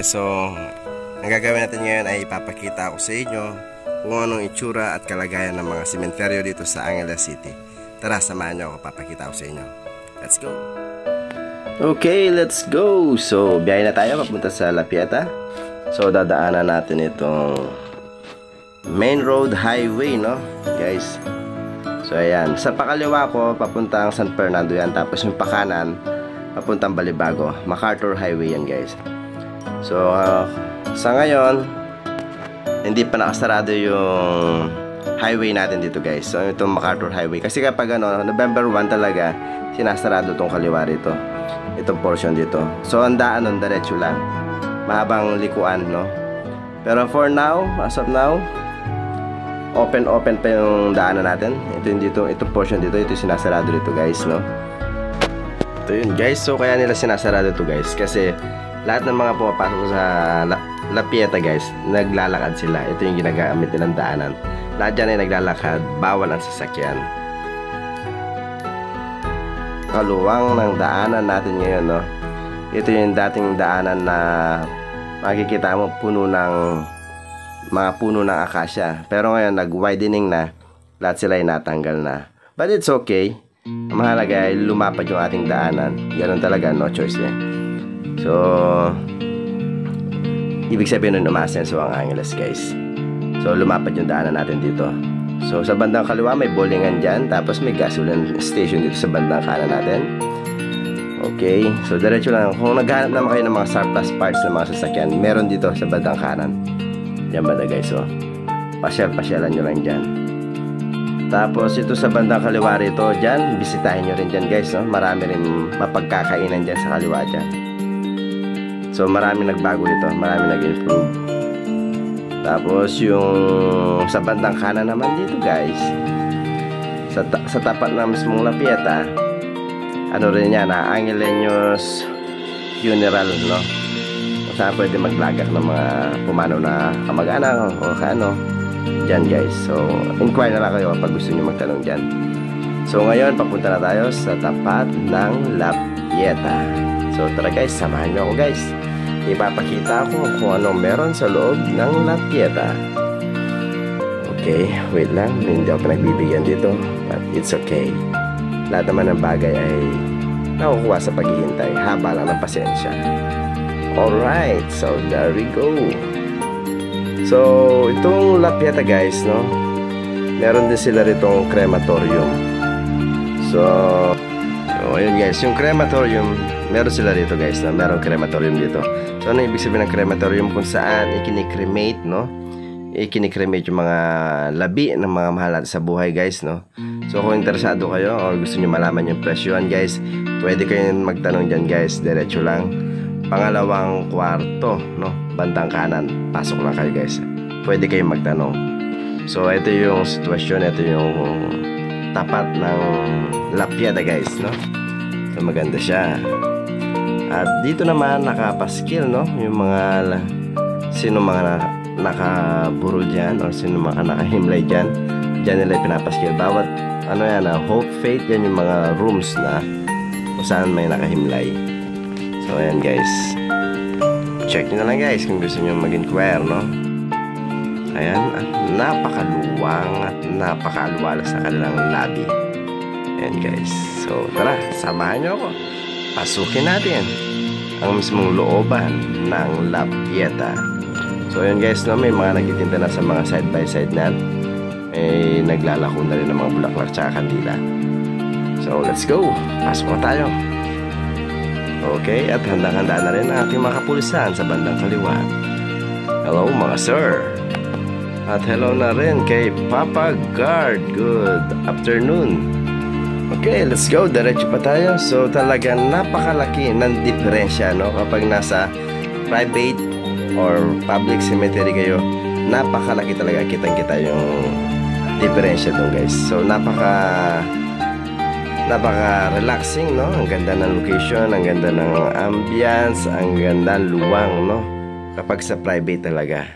guys, so ang gagawin natin ngayon ay ipapakita ko sa inyo kung anong itsura at kalagayan ng mga sementeryo dito sa Angeles City. Tara, samahan nyo ako, papakita ko sa inyo. Let's go! Okay, let's go! So, biyahe na tayo papunta sa La Pieta. So, dadaanan natin itong main road highway, no? Guys. So, ayan. Sa pakaliwa ko, papuntang San Fernando yan. Tapos yung pakanan, papuntang Balibago. MacArthur Highway yan, guys. So, sa ngayon, hindi pa nakasarado yung highway natin dito, guys. So, itong MacArthur Highway. Kasi kapag November 1 talaga, sinasarado itong kaliwa rito. Itong portion dito. So, ang daan nun, diretso lang. Mahabang likuan, no? Pero for now, as of now, open pa yung daanan natin. Ito yung dito, itong portion dito, ito yung sinasarado dito, guys, no? Ito yun, guys. So, kaya nila sinasarado ito, guys. Kasi, lahat ng mga pumapasok sa La Pieta, guys, naglalakad sila. Ito yung ginagamit nilang daanan. Lahat dyan ay naglalakad, bawal ang sasakyan. Kaluwang ng daanan natin ngayon, no? Ito yung dating daanan na makikita mo mga puno ng akasya. Pero ngayon, nag-widening na. Lahat sila ay natanggal na. But it's okay. Ang mahalaga ay lumapad yung ating daanan. Ganun talaga, no choice eh. So, ibig sabihin nun umasenso ang Angeles, guys. So, lumapad yung daanan natin dito. So, sa bandang kaliwa may bowlingan dyan. Tapos may gasoline station dito sa bandang kanan natin. Okay, so diretso lang. Kung naghahanap naman kayo ng mga surplus parts ng mga sasakyan, meron dito sa bandang kanan. Yan banda, guys, so pasyalan nyo lang dyan. Tapos ito sa bandang kaliwa rito, dyan, bisitahin nyo rin dyan, guys, no? Marami rin mapagkakainan dyan sa kaliwa dyan. So marami nagbago dito, marami nag-improve. Tapos yung sa bandang kanan naman dito, guys, sa tapat na mismong La Pieta, ano rin yan, Angelenos Funeral, no? Kung saan pwede maglagak ng mga pumanaw na kamag-anak o kaano dyan, guys. So, inquire na lang kayo kapag gusto nyo magtanong dyan. So, ngayon, papunta na tayo sa tapat ng La Pieta. So, tara, guys, samahan nyo ako, guys. Ipapakita ko kung ano meron sa loob ng La Pieta. Okay, wait lang, hindi ako pinagbibigyan dito, but it's okay. Lahat naman ng bagay ay nakukuha sa paghihintay, haba lang ng pasensya. Alright, so there we go. So, itong La Pieta, guys, no? Meron din sila ritong crematorium. So, ayun, guys, yung crematorium, meron sila dito, guys, na meron crematorium dito. So, ano ibig sabihin ng crematorium? Kung saan ikinikremate, no? Ikinikremate yung mga labi ng mga mahal natin sa buhay, guys, no? So, kung interesado kayo or gusto nyo malaman yung presyohan, guys, pwede kayo magtanong dyan, guys. Diretso lang. Pangalawang kwarto, no? Bandang kanan. Pasok lang kayo, guys. Pwede kayong magtanong. So, ito yung sitwasyon. Ito yung tapat ng La Pieta, guys, no? So, maganda siya. At dito naman, nakapaskil, no? Yung mga sino mga nakaburol dyan or sino mga nakahimlay dyan, dyan nila pinapaskil. Bawat ano yan, hope, faith, yan yung mga rooms na kung saan may nakahimlay. So ayan, guys, check nyo na lang, guys, kung gusto nyo mag-inquire, no? Ayan, at napakaluwang at napakaalwalas sa kanilang lobby. Ayan, guys, so tara, samahan nyo ako, pasukin natin ang mismong looban ng La Pieta. So yun, guys, no, may mga nagtitinda na sa mga side by side na may naglalako na rin ng mga bulaklak tsaka kandila. So let's go, pasok na tayo. Okay, at handang-handa na rin ang ating mga kapulisan sa bandang kaliwa. Hello, mga sir. At hello na rin kay Papa Guard. Good afternoon. Okay, let's go, diretso pa tayo. So talagang napakalaki ng diferensya, no, kapag nasa private or public cemetery kayo. Napakalaki talaga, kitang-kita yung diferensya doon, guys. So napaka-relaxing, no? Ang ganda ng location, ang ganda ng ambience, ang ganda ng luwang, no? Kapag sa private talaga,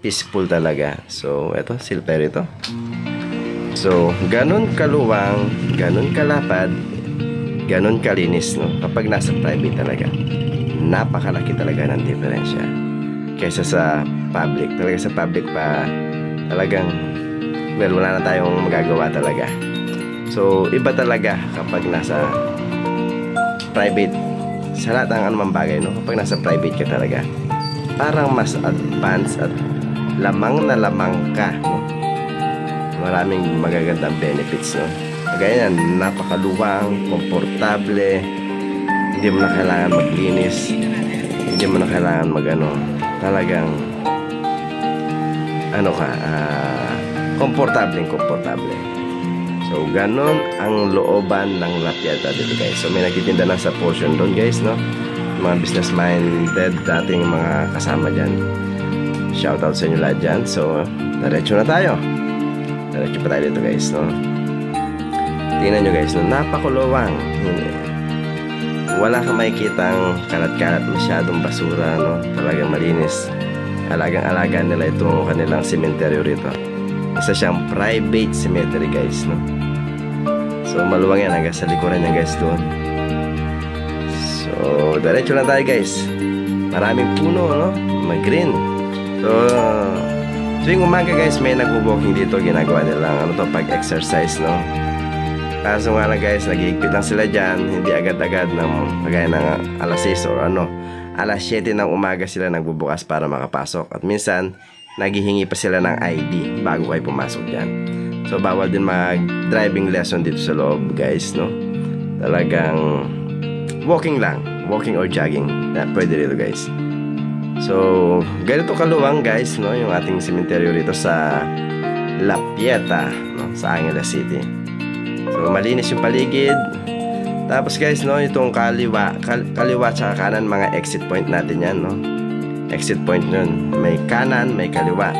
peaceful talaga. So eto, silver ito. So ganun kaluwang, ganun kalapad, ganun kalinis, no? Kapag nasa private talaga, napakalaki talaga ng diferensya kaysa sa public. Talaga sa public pa talagang wala na tayong magagawa talaga. So iba talaga kapag nasa private, sa lahat ng anumang bagay, no? Kapag nasa private ka talaga, parang mas advanced at lamang na lamang ka, no? Maraming magagandang benefits, no? Kagaya yan, napakaluwang, komportable, hindi mo na kailangan maglinis, hindi mo na kailangan talagang komportable. So ganon ang looban ng La Pieta dito, guys. So may nagtitinda na sa portion doon, guys, no? Mga business minded dating mga kasama dyan. Shoutout sa inyo lahat dyan. So diretso na tayo. Diretso pa tayo dito, guys, no? Tingnan nyo, guys, no? Napakuluwang. Wala kang makikitang kalat-kalat, masyadong basura, no? Talagang malinis. Alagang-alaga nila itong kanilang sementeryo rito. Isa siyang private cemetery, guys, no? So maluwang yan hanggang sa likuran niya, guys, doon. So diretso lang tayo, guys. Maraming puno, no? Mag-green. So tuwing umaga, guys, may nagwo-walking dito. Ginagawa nilang pag-exercise, no? Kaso nga lang, guys, nag-iigpit lang sila dyan. Hindi agad-agad kagaya ng alas 6 or alas 7 ng umaga sila nagbubukas para makapasok. At minsan naghihingi pa sila ng ID bago kayo pumasok dyan. So bawal din mag-driving lesson dito sa loob, guys, no? Talagang walking lang, walking or jogging na pwede dito, guys. So ganito kaluwang, guys, no, yung ating sementeryo rito sa La Pieta, no, sa Angeles City. So malinis yung paligid. Tapos, guys, no, itong kaliwa tsaka kanan, mga exit point natin yan, no? Exit point nun, may kanan, may kaliwa.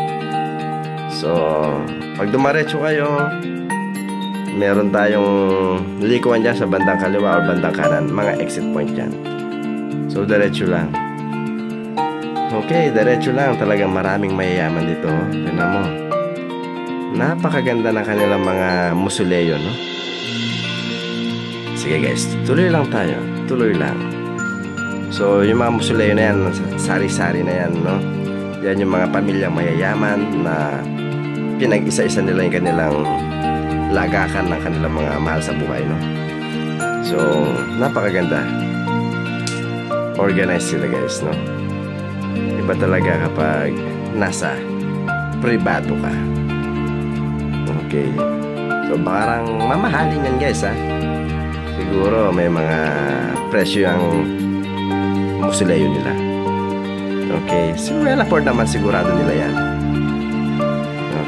So pag dumaretso kayo, meron tayong likuan dyan sa bandang kaliwa o bandang kanan, mga exit point dyan. So diretso lang. Okay, diretso lang. Talagang maraming mayayaman dito. Tignan mo, napakaganda ng kanilang mga musuleo, no? Sige, guys, tuloy lang tayo. Tuloy lang. So yung mga musuleo na yan, sari-sari na yan, no? Yan yung mga pamilyang mayayaman na pinag-isa-isa nila yung kanilang lagakan ng kanilang mga mahal sa buhay, no? So napakaganda. Organized sila, guys, no? Iba talaga kapag nasa pribado ka. Okay. So parang mamahalin yan, guys, ha? Siguro may mga presyo ang musuleo nila. Okay. So well afford naman sigurado nila yan.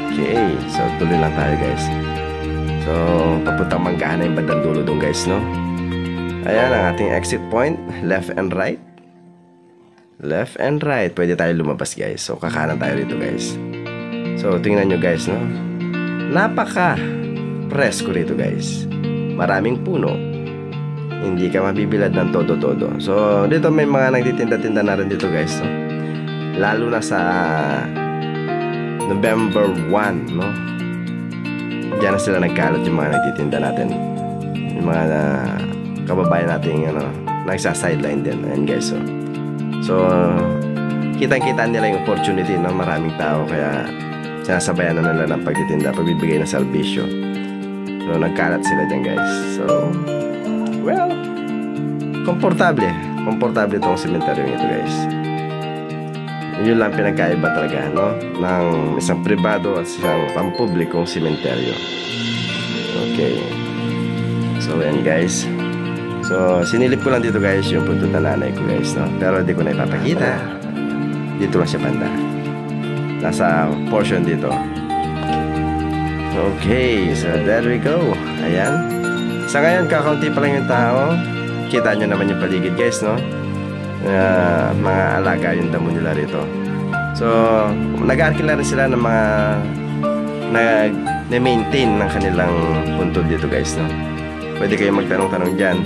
Okay. So tuloy lang tayo, guys. So papuntang Manggahan na yung bandang dulo doon, guys, no? Ayan ang ating exit point. Left and right. Left and right. Pwede tayo lumabas, guys. So kakanan tayo dito, guys. So tingnan nyo, guys, no? Napaka presko rito, guys. Maraming puno. Hindi ka mabibilad ng todo-todo. So dito may mga nagtitinda-tinda na rin dito, guys, no? Lalo na sa November 1, no? Diyan na sila nagkalat yung mga nagtitinda natin. Yung mga kababayan natin, nagsa-sideline din. Ayan, guys, so kitang-kita nila yung opportunity, no? Maraming tao, kaya sinasabayan na nila ng pagtitinda, pagbibigay ng serbisyo. So nagkalat sila dyan, guys. So well, komportable itong sementeryo ito, guys. Yun lang pinagkaiba talaga, no? Ng isang pribado at isang pampublikong sementeryo. Okay. So yan, guys. So sinilip ko lang dito, guys, yung punto na nanay ko, guys, no? Pero hindi ko na ipapakita. Dito lang siya banda. Nasa portion dito. Okay, so there we go. Ayan. Sa ngayon, kakaunti pa lang yung tao. Kita nyo naman yung paligid, guys, no? Mga alaga yung damo nila rito. So nag-aarkila rin sila ng mga nag-maintain ng kanilang puntod dito, guys, no? Pwede kayo magtanong-tanong dyan.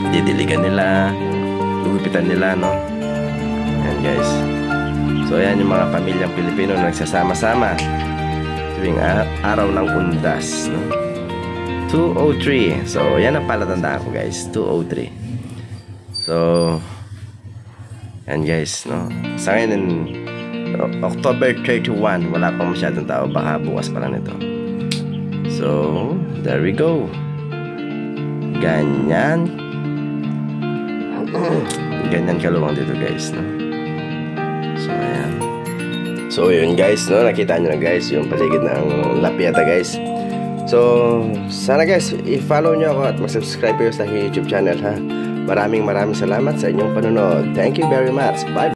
Didiligan nila, gugupitan nila, no? Yan, guys. So ayan yung mga pamilyang Pilipino na nagsasama-sama tuwing araw ng Undas, no? 203. So yan ang palatandaan ko, guys. 203. So Yan guys, no? Sa ngayon, October 31, wala pang masyadong tao, baka bukas pa lang ito. So, there we go. Ganyan. Ganyan kaluwang dito guys, no? So, ayan. So, yun guys, no? Nakita nyo na guys, yung paligid ng La Pieta guys. So, sana guys, i-follow nyo ako at mag-subscribe kayo sa YouTube channel, ha? Maraming salamat sa inyong panonood. Thank you very much. Bye!